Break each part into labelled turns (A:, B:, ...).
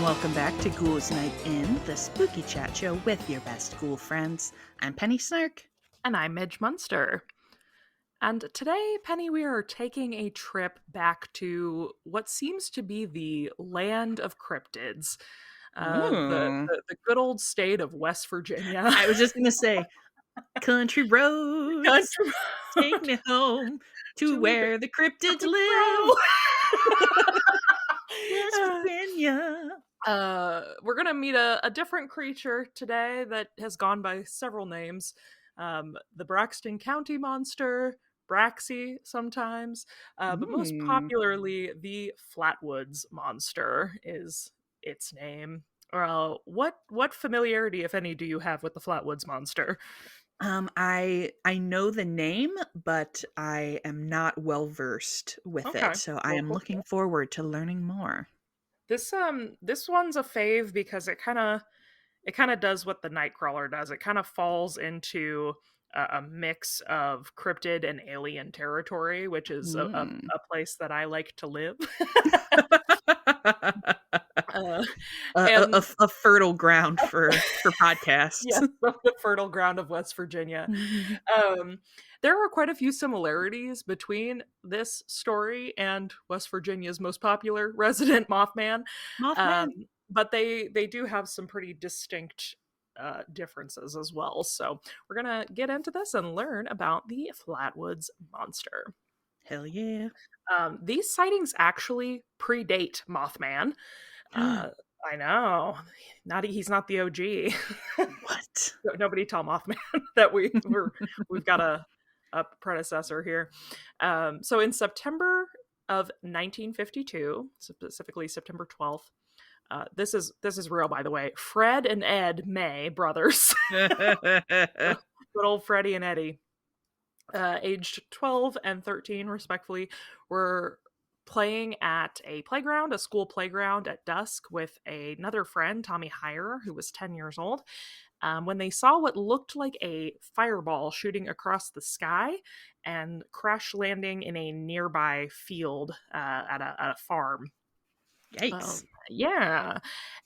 A: welcome back to Ghouls Night In, the spooky chat show with your best ghoul friends. I'm Penny Snark.
B: And I'm Midge Munster. And today, Penny, we are taking a trip back to what seems to be the land of cryptids. The good old state of West Virginia.
A: I was just going to say, country roads,
B: Country
A: take me home to where the cryptids live. West Virginia.
B: We're going to meet a different creature today that has gone by several names. The Braxton County Monster, Braxy sometimes, but most popularly the Flatwoods Monster is its name. What familiarity, if any, do you have with the Flatwoods Monster?
A: I know the name, but I am not well versed with it, so I am looking forward to learning more.
B: This one's a fave because it kind of does what the Nightcrawler does. It kind of falls into a mix of cryptid and alien territory, which is a place that I like to live.
A: A fertile ground for podcasts.
B: Yes, the fertile ground of West Virginia. There are quite a few similarities between this story and West Virginia's most popular resident, Mothman. But they do have some pretty distinct differences as well. So we're going to get into this and learn about the Flatwoods Monster.
A: Hell yeah.
B: These sightings actually predate Mothman. I know. He's not the OG.
A: What?
B: Nobody tell Mothman that we've got a predecessor here. So in September of 1952, specifically September 12th, this is real, by the way. Fred and Ed May, brothers, good old Freddie and Eddie, aged 12 and 13, respectively, were playing at a school playground at dusk with another friend, Tommy Heyer, who was 10 years old, when they saw what looked like a fireball shooting across the sky and crash landing in a nearby field at a farm.
A: Yikes.
B: Yeah.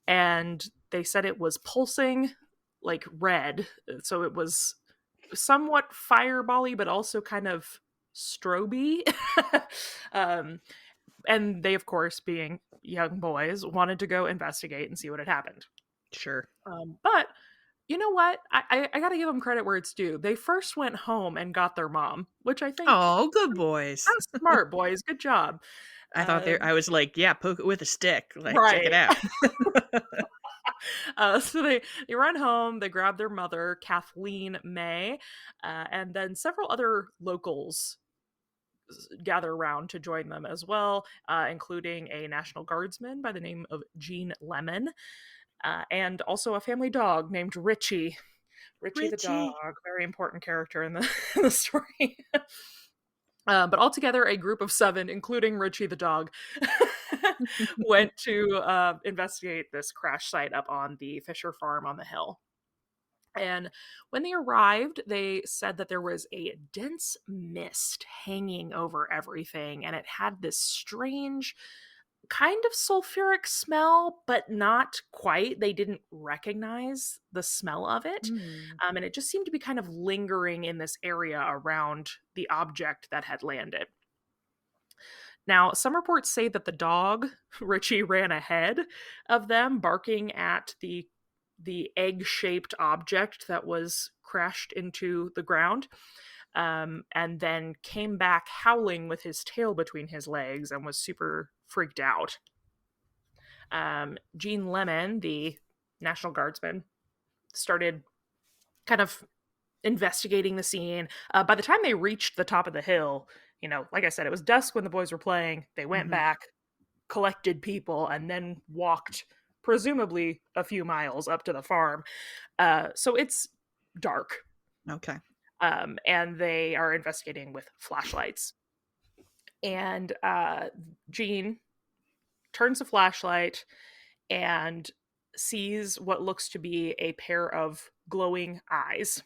B: And they said it was pulsing like red. So it was somewhat fireball-y, but also kind of strobe-y. And they, of course, being young boys, wanted to go investigate and see what had happened.
A: Sure.
B: But you know what? I got to give them credit where it's due. They first went home and got their mom, which I think...
A: Oh, good boys.
B: That's smart, boys. Good job.
A: I thought I was like, yeah, poke it with a stick. Like,
B: right.
A: Check it out.
B: So they run home, they grab their mother, Kathleen May, and then several other locals gather around to join them as well, including a National Guardsman by the name of Gene Lemon, and also a family dog named Richie. Richie the dog, very important character in the story. But altogether, a group of 7, including Richie the dog, went to investigate this crash site up on the Fisher farm on the hill. And when they arrived, they said that there was a dense mist hanging over everything, and it had this strange kind of sulfuric smell, but not quite. They didn't recognize the smell of it. And it just seemed to be kind of lingering in this area around the object that had landed. Now, some reports say that the dog, Richie, ran ahead of them, barking at the egg-shaped object that was crashed into the ground, and then came back howling with his tail between his legs and was super freaked out. Gene Lemon, the National Guardsman, started kind of investigating the scene. By the time they reached the top of the hill, like I said, it was dusk when the boys were playing. They went back, collected people, and then walked presumably a few miles up to the farm. So it's dark.
A: Okay.
B: And they are investigating with flashlights. And Gene turns a flashlight and sees what looks to be a pair of glowing eyes.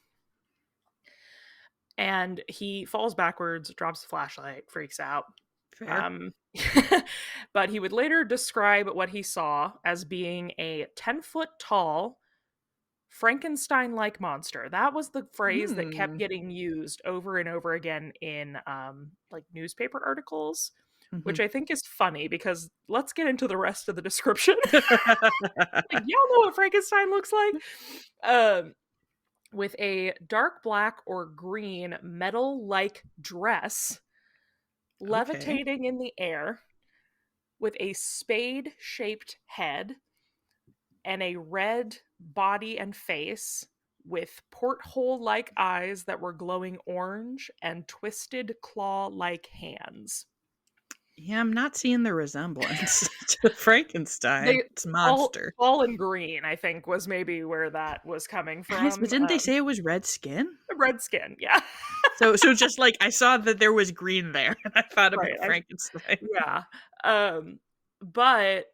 B: And he falls backwards, drops the flashlight, freaks out.
A: Fair.
B: Um, but he would later describe what he saw as being a 10-foot tall Frankenstein-like monster. That was the phrase that kept
A: Mm.
B: getting used over and over again in like newspaper articles,
A: Mhm.
B: which I think is funny because let's get into the rest of the description. Like, y'all know what Frankenstein looks like? Um, with a dark black or green metal-like dress
A: Okay.
B: levitating in the air with a spade-shaped head and a red body and face with porthole-like eyes that were glowing orange and twisted claw-like hands.
A: Yeah, I'm not seeing the resemblance to
B: They
A: Frankenstein's monster.
B: all in green, I think, was maybe where that was coming
A: Yes, but
B: from.
A: didn't they say it was red skin?
B: Red skin, yeah.
A: So just like I saw that there was green there, and I thought
B: Right,
A: about Frankenstein.
B: yeah. Um, but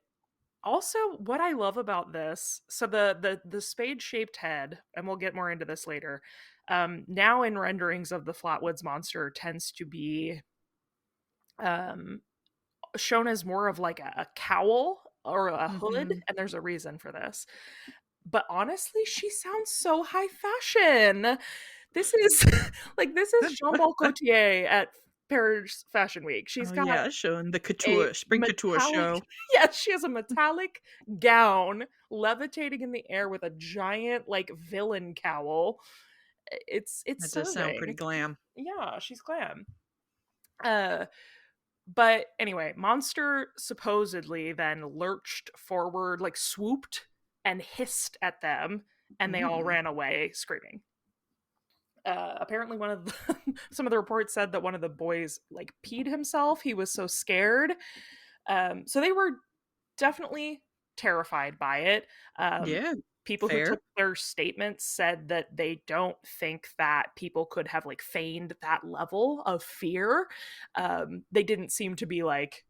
B: also what I love about this, so the spade-shaped head, and we'll get more into this later, now in renderings of the Flatwoods monster tends to be um shown as more of like a cowl or a hood,
A: Mhm.
B: and there's a reason for this. But honestly, she sounds so high fashion. This is like this is Jean-Paul Gaultier at Paris Fashion Week. She's
A: Oh,
B: got
A: yeah, showing the
B: a
A: couture spring couture
B: metallic
A: show.
B: yes, she has a metallic gown levitating in the air with a giant like villain cowl. It's
A: That does sound pretty
B: serving.
A: glam.
B: Yeah, she's glam. Uh but anyway, Monster supposedly then lurched forward, like swooped and hissed at them, and they all
A: Mm.
B: ran away screaming. Apparently, one of the, some of the reports said that one of the boys like peed himself. He was so scared. So they were definitely terrified by it. Um,
A: Yeah,
B: People who
A: fair.
B: took their statements said that they don't think that people could have like feigned that level of fear. They didn't seem to be like,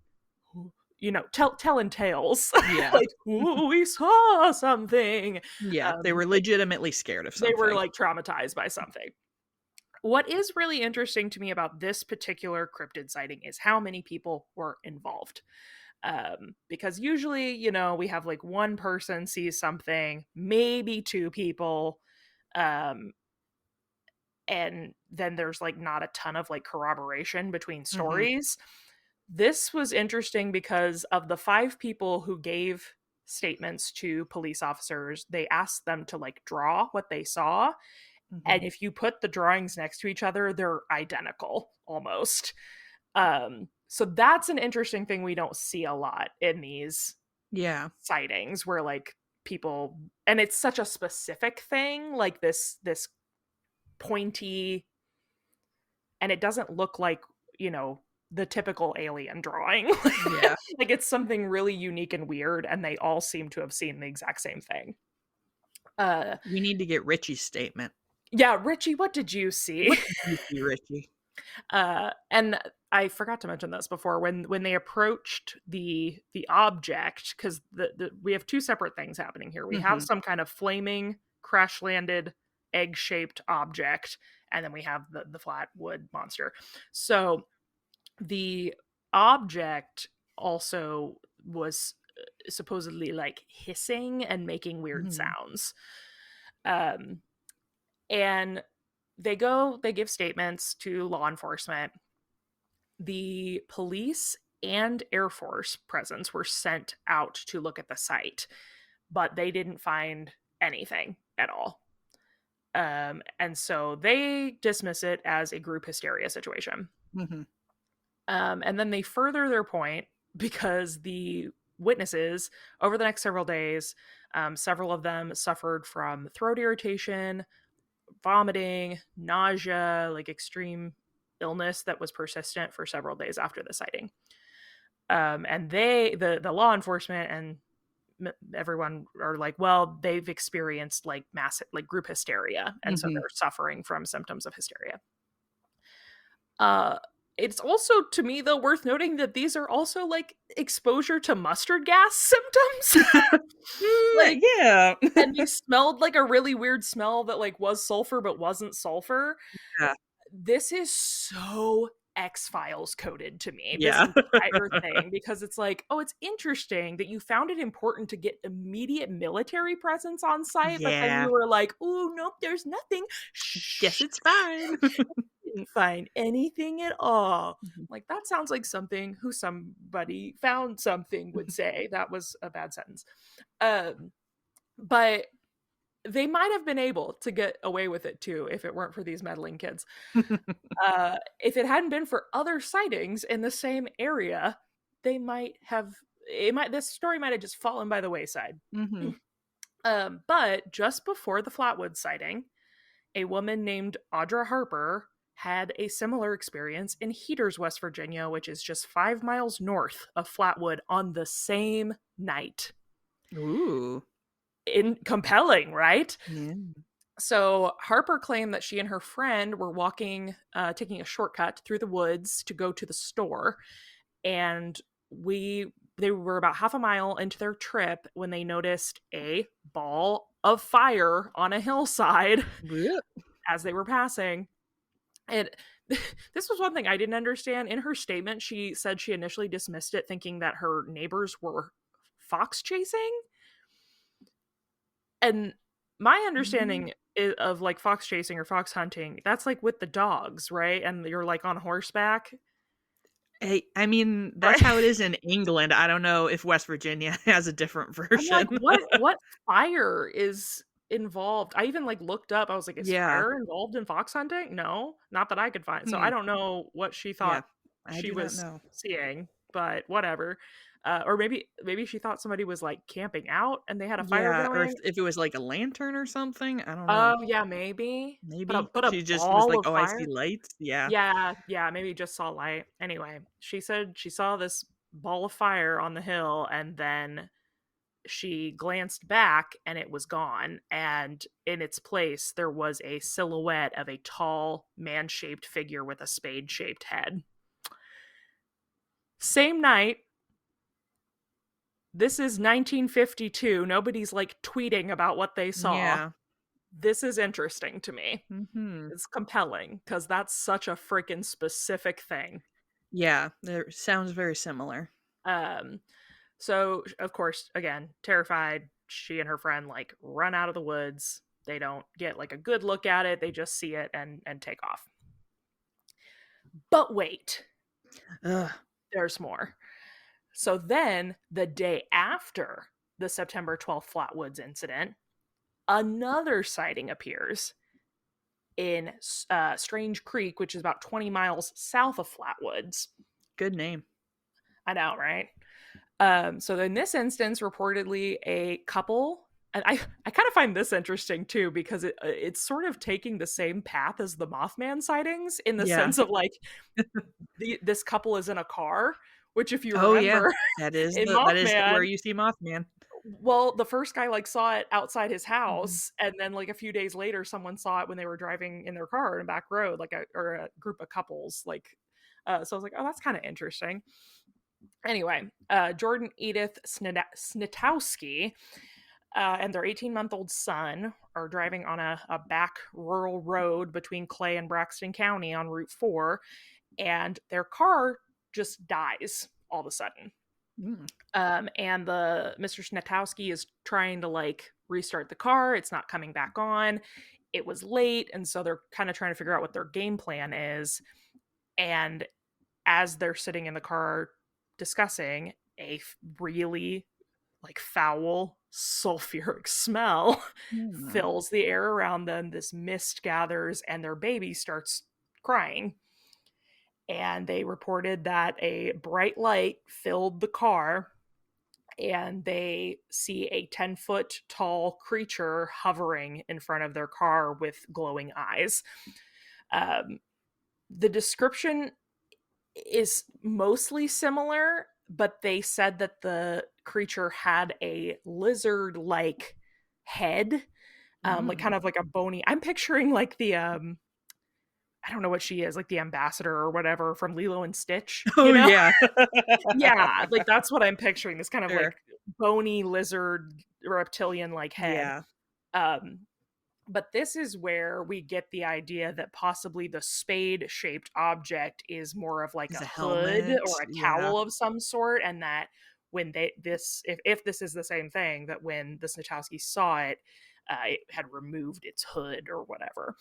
B: telling tales
A: Yeah.
B: like, "Ooh, we saw something."
A: Yeah, they
B: Um,
A: were legitimately scared of
B: they were
A: something.
B: like traumatized by something. What is really interesting to me about this particular cryptid sighting is how many people were involved. Because usually, we have like one person sees something, maybe two people, um, and then there's like not a ton of like corroboration between
A: Mhm.
B: stories. This was interesting because of the five people who gave statements to police officers, they asked them to like draw what they saw. And
A: Mhm.
B: if you put the drawings next to each other, they're identical almost. So that's an interesting thing we don't see a lot in these
A: Yeah.
B: sightings where like people, and it's such a specific thing, like this pointy, and it doesn't look like, you know, the typical alien drawing.
A: Yeah.
B: Like it's something really unique and weird, and they all seem to have seen the exact same thing. Uh
A: We need to get Richie's statement.
B: yeah, Richie, what did you see?
A: What did you see, Richie?
B: And I forgot to mention this before when they approached the object, because we have two separate things happening here. We have
A: Mhm.
B: some kind of flaming crash landed egg shaped object, and then we have the flat wood monster. So the object also was supposedly like hissing and making weird
A: Mhm.
B: sounds. Um, and they give statements to law enforcement. The police and Air Force presence were sent out to look at the site, but they didn't find anything at all. And so they dismiss it as a group hysteria situation.
A: Mhm.
B: And then they further their point because the witnesses, over the next several days, several of them suffered from throat irritation, vomiting, nausea, like extreme illness that was persistent for several days after the sighting. And the law enforcement and everyone are like, well, they've experienced like massive like group hysteria, and so
A: Mhm.
B: they're suffering from symptoms of hysteria. Uh, it's also to me though worth noting that these are also like exposure to mustard gas symptoms. Like,
A: Yeah.
B: and they smelled like a really weird smell that like was sulfur but wasn't sulfur.
A: Yeah.
B: This is so X-Files coded to me, this
A: Yeah.
B: entire thing, because it's like, oh, it's interesting that you found it important to get immediate military presence on site, but then
A: Yeah.
B: you were like, oh, nope, there's nothing.
A: Guess
B: Shh.
A: it's fine.
B: Didn't find anything at all.
A: Mhm.
B: Like, that sounds like something who somebody found something would say. That was a bad sentence. But they might have been able to get away with it too if it weren't for these meddling kids. If it hadn't been for other sightings in the same area, they might have this story might have just fallen by the wayside.
A: Mhm.
B: But just before the Flatwoods sighting, a woman named Audra Harper had a similar experience in Heaters, West Virginia, which is just 5 miles north of Flatwood, on the same night.
A: Ooh.
B: Compelling, right?
A: Yeah.
B: So Harper claimed that she and her friend were taking a shortcut through the woods to go to the store, and they were about half a mile into their trip when they noticed a ball of fire on a hillside
A: Blech.
B: as they were passing. And this was one thing I didn't understand. In her statement, she said she initially dismissed it, thinking that her neighbors were fox chasing. And my
A: Mm.
B: understanding of like fox chasing or fox hunting, that's like with the dogs, right? And you're like on horseback,
A: Hey, I mean, that's
B: right?
A: how it is in England. I don't know if West Virginia has a different
B: I'm like,
A: version.
B: what fire is involved? I even like looked up. I was like, is
A: Yeah.
B: fire involved in fox hunting? No, not that I could find. So I
A: Hmm.
B: don't know what she
A: Yeah.
B: thought
A: I
B: she
A: do not
B: was
A: know.
B: seeing, but whatever. Or maybe she thought somebody was like camping out and they had a fire
A: Yeah, or
B: going.
A: if it was like a lantern or something, I don't know.
B: Oh yeah, maybe.
A: Maybe
B: But a
A: she just was
B: ball
A: like,
B: of
A: "Oh, I see
B: fire.
A: lights." Yeah.
B: Yeah, yeah, maybe just saw light. Anyway, she said she saw this ball of fire on the hill, and then she glanced back and it was gone. And in its place, there was a silhouette of a tall, man shaped figure with a spade shaped head. Same night, this is 1952. Nobody's like tweeting about what they saw.
A: Yeah.
B: This is interesting to me.
A: Mhm.
B: It's compelling because that's such a freaking specific thing.
A: Yeah, it sounds very similar.
B: Um, so of course, again, terrified, she and her friend like run out of the woods. They don't get like a good look at it. They just see it and take off. But wait,
A: Ugh.
B: there's more. So then the day after the September 12th Flatwoods incident, another sighting appears in Strange Creek, which is about 20 miles south of Flatwoods.
A: Good name.
B: I know, right? So in this instance, reportedly a couple, and I kind of find this interesting too because it's sort of taking the same path as the Mothman sightings in the
A: Yeah.
B: sense of like this couple is in a car, which if you
A: Oh, yeah.
B: remember in
A: That is where
B: Mothman,
A: you see Mothman.
B: well, the first guy like saw it outside his
A: Mhm.
B: house, and then like a few days later, someone saw it when they were driving in their car in a back road, like a group of couples, like. So I was like, oh, that's kind of interesting. Anyway, Jordan Edith Snitowski and their 18-month-old son are driving on a back rural road between Clay and Braxton County on Route 4, and their car just dies all of a sudden.
A: Mm.
B: And the Mr. Snitowski is trying to like restart the car. It's not coming back on. It was late, and so they're kind of trying to figure out what their game plan is. And as they're sitting in the car discussing, really like foul sulfuric smell
A: Mm.
B: fills the air around them. This mist gathers and their baby starts crying. And they reported that a bright light filled the car and they see a 10-foot tall creature hovering in front of their car with glowing eyes. Um, the description is mostly similar, but they said that the creature had a lizard like head, like
A: Mm.
B: kind of like a bony. I'm picturing like the I don't know what she is, like the ambassador or whatever from Lilo and Stitch,
A: Oh, yeah.
B: Yeah, like that's what I'm picturing. This kind of like
A: Sure.
B: bony lizard reptilian like head.
A: Yeah.
B: Um But this is where we get the idea that possibly the spade-shaped object is more of like
A: Is
B: a
A: a
B: hood
A: helmet.
B: or a
A: Yeah.
B: cowl of some sort, and that when they this if this is the same thing, that when the Snatowskis saw it, it had removed its hood or whatever.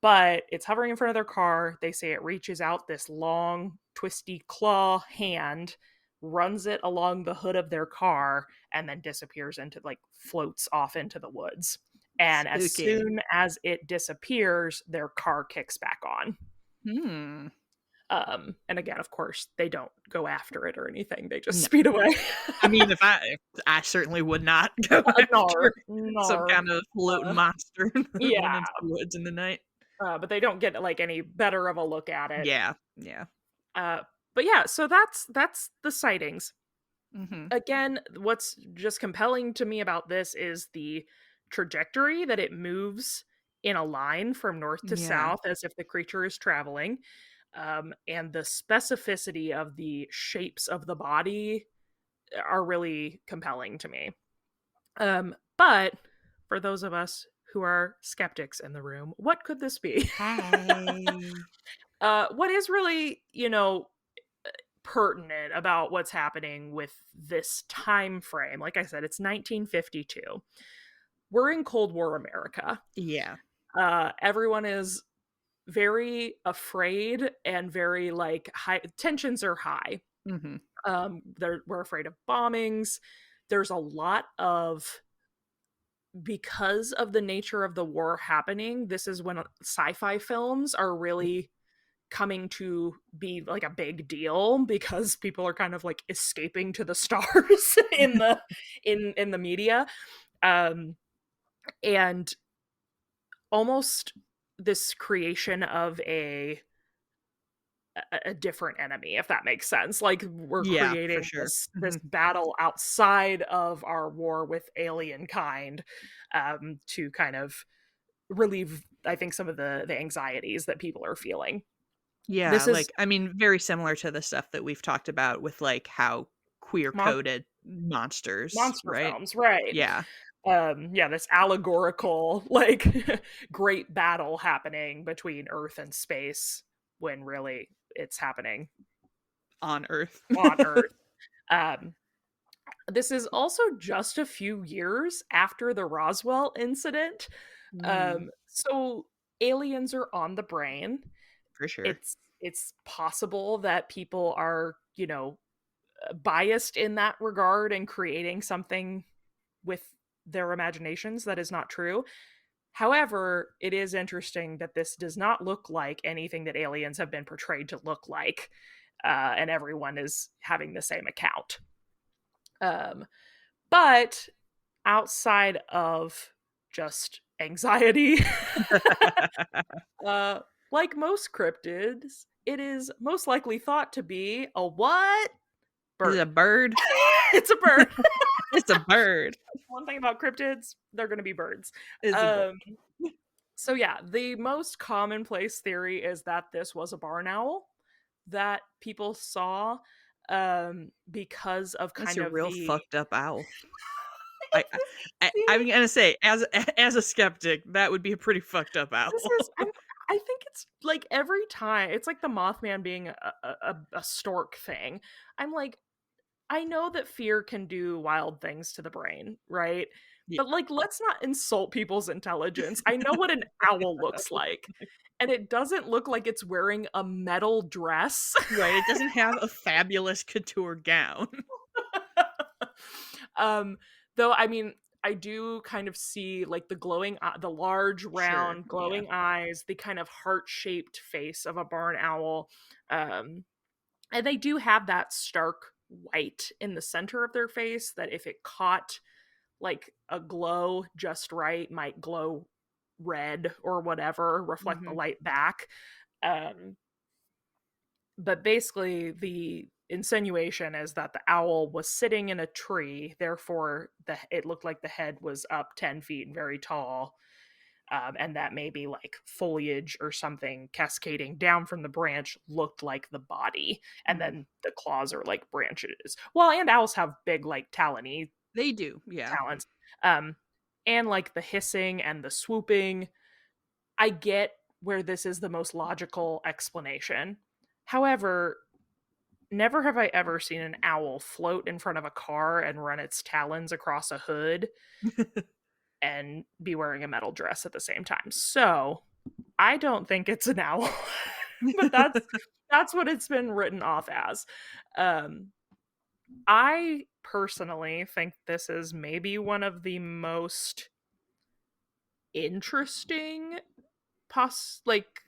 B: But it's hovering in front of their car. They say it reaches out this long, twisty claw hand, runs it along the hood of their car, and then disappears into, like, floats off into the woods. And as
A: Spooky.
B: soon as it disappears, their car kicks back on.
A: Hmm.
B: And again, of course, they don't go after it or anything. They just
A: No.
B: speed away.
A: I mean, I certainly would not go after
B: Nar,
A: some
B: nar.
A: kind of floating monster that went
B: Yeah,
A: into the woods in the night.
B: but they don't get like any better of a look at it.
A: Yeah. Yeah.
B: Uh, but yeah, so that's the sightings.
A: Mhm.
B: Again, what's just compelling to me about this is the trajectory that it moves in a line from north to
A: Yeah.
B: south as if the creature is traveling, and the specificity of the shapes of the body are really compelling to me. But for those of us who are skeptics in the room, what could this be?
A: Hey.
B: What is really, pertinent about what's happening with this time frame? Like I said, it's 1952. We're in Cold War America.
A: Yeah.
B: Everyone is very afraid and very like high tensions are high.
A: Mhm.
B: We're afraid of bombings. There's a lot of because of the nature of the war happening. This is when sci-fi films are really coming to be like a big deal because people are kind of like escaping to the stars in the in the media, um and almost this creation of a different enemy, if that makes sense. Like we're
A: Yeah, for
B: creating
A: sure.
B: this
A: Mhm.
B: battle outside of our war with alien kind, to kind of relieve, I think, some of the anxieties that people are feeling.
A: Yeah,
B: This is
A: like, I mean, very similar to the stuff that we've talked about with, like, how queer coded monsters,
B: monster
A: right?
B: films, right?
A: Yeah,
B: Yeah, this allegorical, like, great battle happening between Earth and space when really it's happening
A: on Earth.
B: on Earth. Um, this is also just a few years after the Roswell incident.
A: Mm,
B: So aliens are on the brain.
A: for sure.
B: It's possible that people are, biased in that regard and creating something with their imaginations that is not true. However, it is interesting that this does not look like anything that aliens have been portrayed to look like, and everyone is having the same account. Um, but outside of just anxiety, uh, like most cryptids, it is most likely thought to be a what?
A: Is it a
B: Bird.
A: bird?
B: It's a bird.
A: It's a bird.
B: One thing about cryptids, they're going to be birds.
A: It's a bird.
B: Um, so yeah, the most commonplace theory is that this was a barn owl that people saw, because of
A: That's
B: kind
A: a
B: of
A: real
B: the
A: fucked up owl. I
B: it's
A: I
B: this
A: I'm
B: thing.
A: gonna say, as a skeptic, that would be a pretty fucked up
B: This
A: owl.
B: is I think it's like every time it's like the Mothman being a stork thing. I'm like, I know that fear can do wild things to the brain, right?
A: Yeah.
B: But like, let's not insult people's intelligence. I know what an owl looks like, and it doesn't look like it's wearing a metal dress.
A: Right, it doesn't have a fabulous couture gown.
B: um, though, I mean, I do kind of see like the glowing, the large,
A: Sure,
B: round,
A: yeah.
B: glowing eyes, the kind of heart-shaped face of a barn owl. Um, and they do have that stark white in the center of their face that if it caught like a glow just right might glow red or whatever, reflect the
A: Mhm.
B: light back. Um, but basically the insinuation is that the owl was sitting in a tree, therefore it looked like the head was up 10 feet and very tall, and that maybe like foliage or something cascading down from the branch looked like the body, and
A: Mhm.
B: then the claws are like branches. Well, and owls have big like talony
A: They do, yeah.
B: talons. Um, and like the hissing and the swooping. I get where this is the most logical explanation. However, never have I ever seen an owl float in front of a car and run its talons across a hood and be wearing a metal dress at the same time. So, I don't think it's an owl, but that's what it's been written off as. Um, I personally think this is maybe one of the most interesting like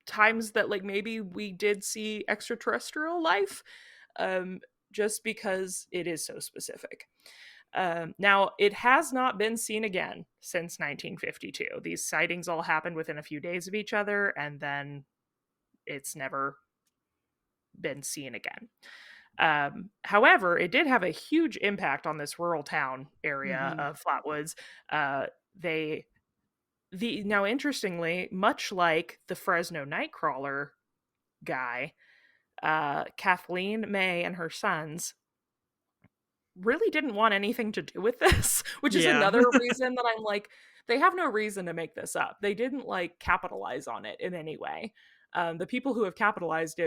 B: times that like maybe we did see extraterrestrial life, um just because it is so specific. Now it has not been seen again since 1952. These sightings all happened within a few days of each other, and then it's never been seen again. However, it did have a huge impact on this rural town area
A: Mhm.
B: of Flatwoods. They the Now interestingly, much like the Fresno Nightcrawler guy, Kathleen May and her sons really didn't want anything to do with this, which is
A: Yeah.
B: another reason that I'm like, they have no reason to make this up. They didn't like capitalize on it in any way. The people who have capitalized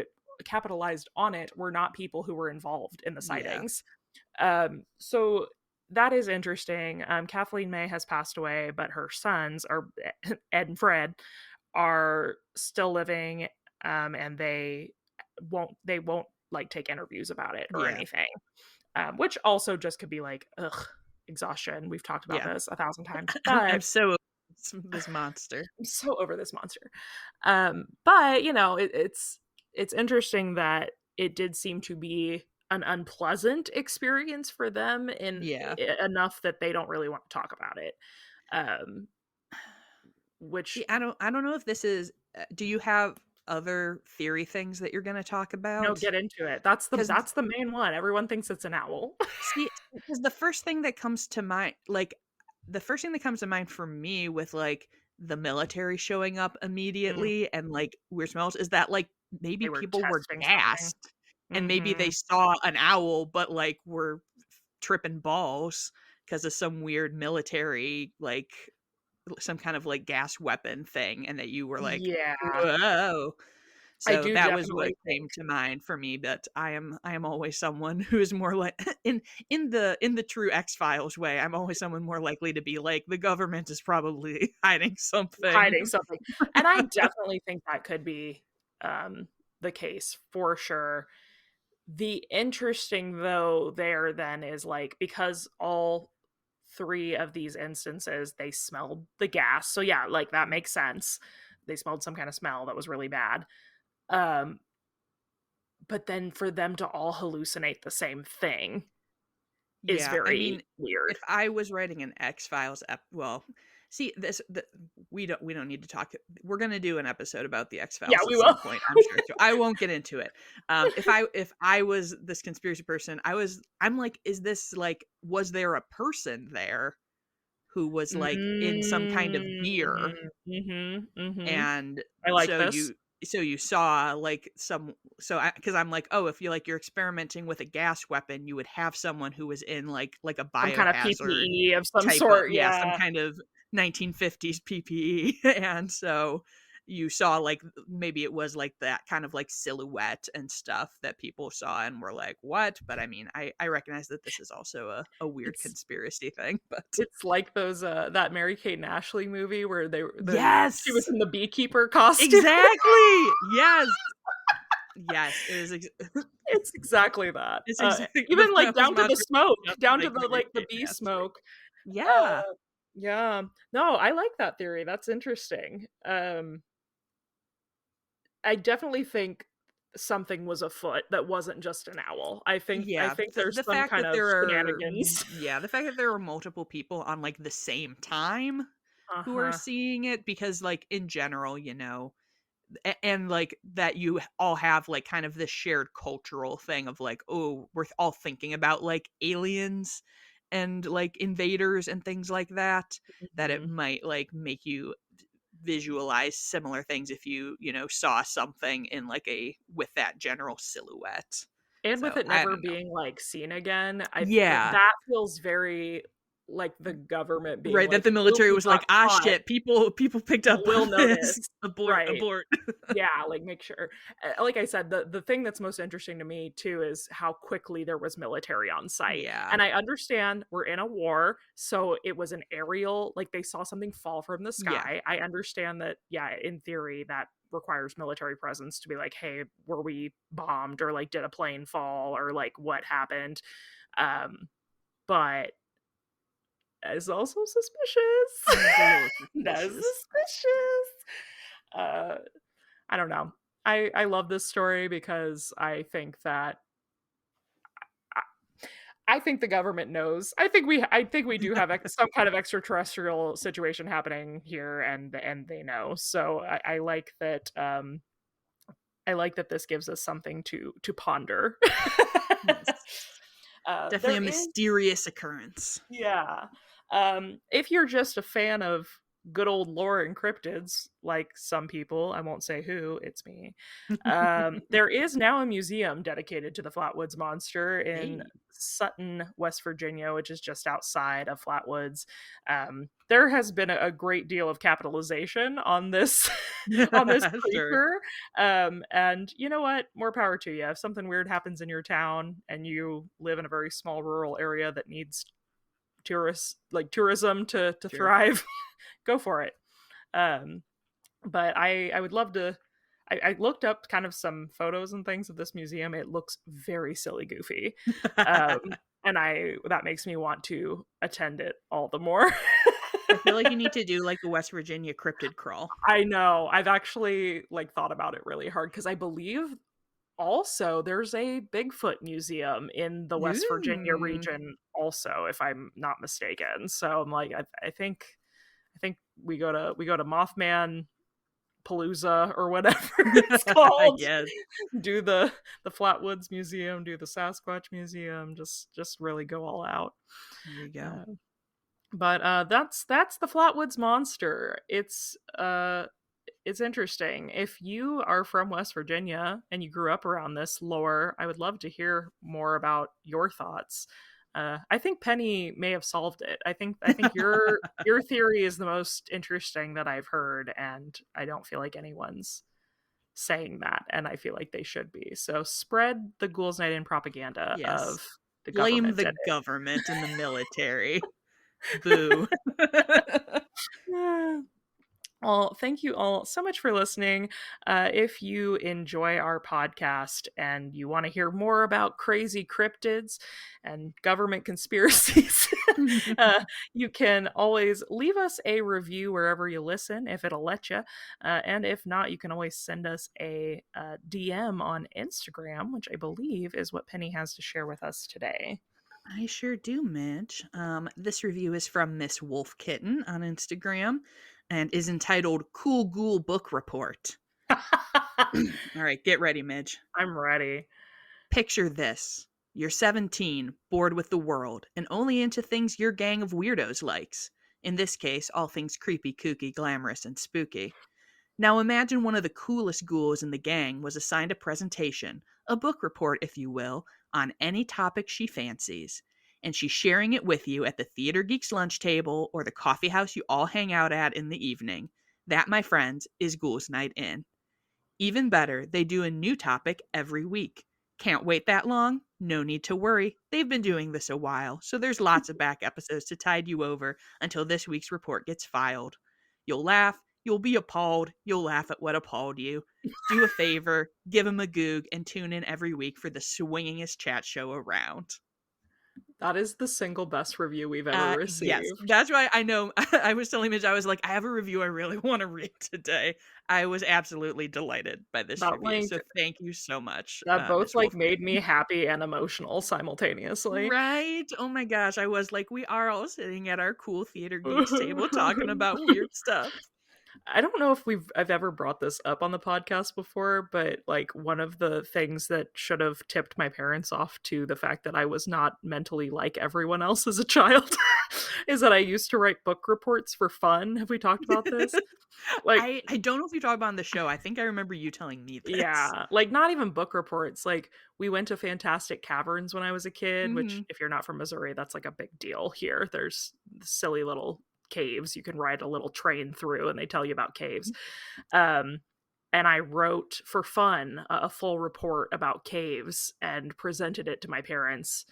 B: on it were not people who were involved in the
A: Yeah.
B: sightings. So that is interesting. Kathleen May has passed away, but her sons are Ed and Fred are still living, and they won't like take interviews about it or
A: Yeah.
B: anything. Which also just could be like, ugh, exhaustion. We've talked about
A: Yeah.
B: this a thousand times,
A: I'm
B: but
A: so this monster.
B: I'm so over this monster. But it's interesting that it did seem to be an unpleasant experience for them in
A: Yeah.
B: enough that they don't really want to talk about it. Um, which
A: See, I don't know if this is do you have other theory things that you're gonna talk
B: No,
A: about?
B: get into it. That's the
A: 'Cause
B: that's the main one. Everyone thinks it's an owl.
A: see, because the first thing that comes to mind the first thing that comes to mind for me with, like, the military showing up
B: Mm,
A: immediately and, like, weird smells is that, like, maybe
B: they were
A: people were
B: testing something.
A: gassed and maybe they
B: Mhm.
A: saw an owl, but, like, were tripping balls because of some weird military, like, some kind of, like, gas weapon thing and that you were like,
B: Yeah.
A: "Whoa."
B: I
A: So
B: do
A: that was what
B: definitely
A: came
B: think
A: to mind for me, but I am always someone who is more like in the true X-Files way, I'm always someone more likely to be like, "The government is probably hiding something."
B: hiding something, and I definitely think that could be, the case for sure. The interesting though there then is, like, because all 3 of these instances, they smelled the gas, so yeah, like, that makes sense. They smelled some kinda smell that was really bad, um, but then for them to all hallucinate the same thing is
A: Yeah, I mean,
B: very
A: if
B: weird.
A: I was writing an X-Files well, see, we don't need to talk we're gonna do an episode about the
B: Yeah,
A: X-Files at
B: we
A: some
B: will.
A: point, I'm sure, so I won't get into it. If I was this conspiracy person, I'm like, is this, like was there a person there who was, like, in some kind of
B: Mm.
A: gear
B: Mhm, mhm.
A: and
B: I like
A: so
B: this.
A: you saw like some so I because I'm like, oh, if you're experimenting with a gas weapon, you would have someone who was in like a
B: Some kind of
A: biohazard
B: PPE of some
A: type of
B: sort,
A: yeah, some
B: yeah.
A: kind of 1950s PPE. And so you saw like maybe it was like that kind of like silhouette and stuff that people saw and were like, what? But I mean, I recognize that this is also a weird
B: It's
A: conspiracy thing, but
B: it's like those, that Mary-Kate and Ashley movie where they were she was
A: yes,
B: in the beekeeper costume.
A: exactly. Yes. Yes, it is
B: It's exactly that.
A: it's exactly
B: Even, like,
A: those
B: down to the
A: monsters
B: smoke,
A: just
B: down to
A: like
B: the,
A: Mary
B: like, the
A: Kate
B: bee
A: and Ashley.
B: smoke.
A: Yeah.
B: Uh, yeah. No, I like that theory, that's interesting. I definitely think something was afoot that wasn't just an owl. I
A: Yeah,
B: think
A: the
B: there's some
A: fact
B: kind
A: that
B: of
A: there are
B: shenanigans.
A: yeah, the fact that there are multiple people on, like, the same time who are
B: Uh-huh.
A: seeing it because, like, in general, and, like, that you all have, like, kind of this shared cultural thing of, like, "Oh, we're all thinking about, like, aliens and, like, invaders and things like that," that it
B: Mhm.
A: might, like, make you visualize similar things if saw something in, like, a with that general silhouette.
B: And with
A: So,
B: it
A: I
B: never
A: don't know.
B: being, like, seen again,
A: Yeah.
B: that feels very like the government being
A: Right, that
B: like,
A: the
B: "Ooh,
A: military
B: we
A: was
B: got
A: like, "Ah,
B: caught,
A: shit, people picked up
B: we'll
A: on
B: notice."
A: this. Abort,
B: Right.
A: abort."
B: Yeah, like, make sure like I said, the thing that's most interesting to me too is how quickly there was military on site,
A: Yeah.
B: and I understand we're in a war, so it was an aerial like, they saw something fall from the
A: Yeah.
B: sky. I understand that, yeah, in theory, that requires military presence to be like, "Hey, were we bombed?" or, like, "Did a plane fall?" or, like, "What happened?" Um, but that is also suspicious.
A: It's a little
B: That is
A: suspicious.
B: suspicious. Uh I don't know. I love this story because I I think the government knows. I think we do have some kind of extraterrestrial situation happening here, and they know. So I like that this gives us something to ponder.
A: Yes. Definitely
B: There
A: a
B: is
A: mysterious occurrence.
B: Yeah. If you're just a fan of good old lore and cryptids, like some people, I won't say who, it's me. There is now a museum dedicated to the Flatwoods monster in
A: Hey.
B: Sutton, West Virginia, which is just outside of Flatwoods. There has been a great deal of capitalization on this on this
A: Sure.
B: creature. And you know what? More power to you. If something weird happens in your town and you live in a very small rural area that needs tourism to
A: Sure.
B: thrive, go for it. Um, but I would love to. I looked up kind of some photos and things of this museum. It looks very silly goofy, um, and I that makes me want to attend it all the more.
A: I feel like you need to do, like, the West Virginia cryptid crawl.
B: I know. I've actually like thought about it really hard because I believe also there's a Bigfoot museum in the West Virginia
A: Ooh.
B: region also, if I'm not mistaken. So I'm like, I think we go to Mothman Palooza or whatever it's called.
A: Yes.
B: Do the Flatwoods Museum, do the Sasquatch Museum, just really go all out.
A: There you go.
B: Uh, but that's the Flatwoods monster. It's interesting. If you are from West Virginia and you grew up around this lore, I would love to hear more about your thoughts. I think Penny may have solved it. I think your theory is the most interesting that I've heard, and I don't feel like anyone's saying that, and I feel like they should be. So spread the Ghouls Night In propaganda
A: Yes.
B: of the
A: Blame
B: government
A: the
B: did
A: government and the military. Boo.
B: it. Well, thank you all so much for listening. If you enjoy our podcast and you want to hear more about crazy cryptids and government conspiracies, uh, you can always leave us a review wherever you listen, if it'll let you. And if not, you can always send us a DM on Instagram, which I believe is what Penny has to share with us today.
A: I sure do, Midge. This review is from Miss Wolf Kitten on Instagram and is entitled Cool Ghoul Book Report. All right, get ready, Midge.
B: I'm ready.
A: Picture this. You're 17, bored with the world, and only into things your gang of weirdos likes. In this case, all things creepy, kooky, glamorous, and spooky. Now imagine one of the coolest ghouls in the gang was assigned a presentation, a book report, if you will, on any topic she fancies. And she's sharing it with you at the Theater Geeks lunch table or the coffee house you all hang out at in the evening. That, my friends, is Ghouls Night In. Even better, they do a new topic every week. Can't wait that long? No need to worry. They've been doing this a while, so there's lots of back episodes to tide you over until this week's report gets filed. You'll laugh, you'll be appalled, you'll laugh at what appalled you. Do a favor, give them a goog, and tune in every week for the swingingest chat show around.
B: That is the single best review we've ever
A: Yes,
B: received.
A: that's why I know. I was telling Midge, I was like, I have a review I really want to read today. I was absolutely delighted by this
B: That
A: review,
B: like
A: so thank you so much,
B: that both
A: Miss
B: like
A: Wolf.
B: made me happy and emotional simultaneously.
A: Right? Oh my gosh, I was like, we are all sitting at our cool theater geeks table talking about weird stuff.
B: I don't know if I've ever brought this up on the podcast before, but like one of the things that should have tipped my parents off to the fact that I was not mentally like everyone else as a child is that I used to write book reports for fun. Have we talked about this? Like,
A: I don't know if you talked about on the show. I think I remember you telling me this.
B: yeah, like not even book reports. Like we went to Fantastic Caverns when I was a kid, which
A: Mhm.
B: if you're not from Missouri, that's like a big deal here. There's silly little caves you can ride a little train through and they tell you about caves. Um, and I wrote for fun a full report about caves and presented it to my parents.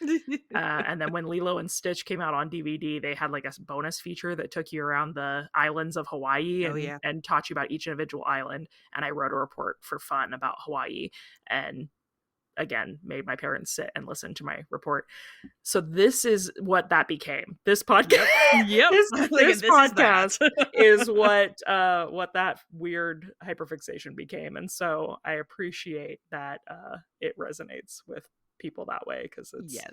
B: And then when Lilo and Stitch came out on DVD, they had like a bonus feature that took you around the islands of Hawaii
A: Oh, yeah.
B: and taught you about each individual island. And I wrote a report for fun about Hawaii, and again made my parents sit and listen to my report. So this is what that became. This podcast,
A: Yep. Yep.
B: this
A: I'm thinking
B: this
A: this is that.
B: podcast is what that weird hyperfixation became. And so I appreciate that it resonates with people that way, because
A: Yes.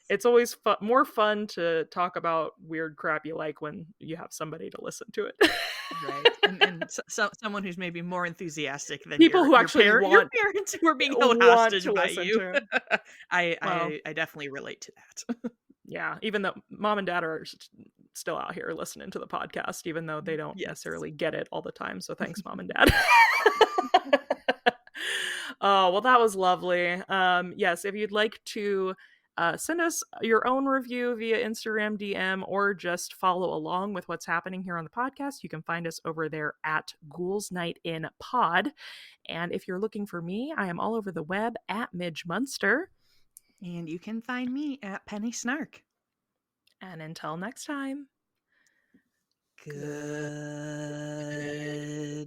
B: it's always more fun to talk about weird crap you like when you have somebody to listen to it.
A: Right. And someone who's maybe more enthusiastic than
B: People who actually
A: your
B: want
A: parents who are being held
B: want
A: hostage
B: to
A: by
B: listen
A: you.
B: to.
A: I
B: Well,
A: I definitely relate to that.
B: yeah, even though mom and dad are still out here listening to the podcast, even though they don't
A: Yes.
B: necessarily get it all the time. So thanks, mom and dad. Oh, well, that was lovely. Yes, if you'd like to send us your own review via Instagram DM or just follow along with what's happening here on the podcast, you can find us over there at Ghouls Night in Pod. And if you're looking for me, I am all over the web at Midge Munster.
A: And you can find me at Penny Snark.
B: And until next time.
A: Good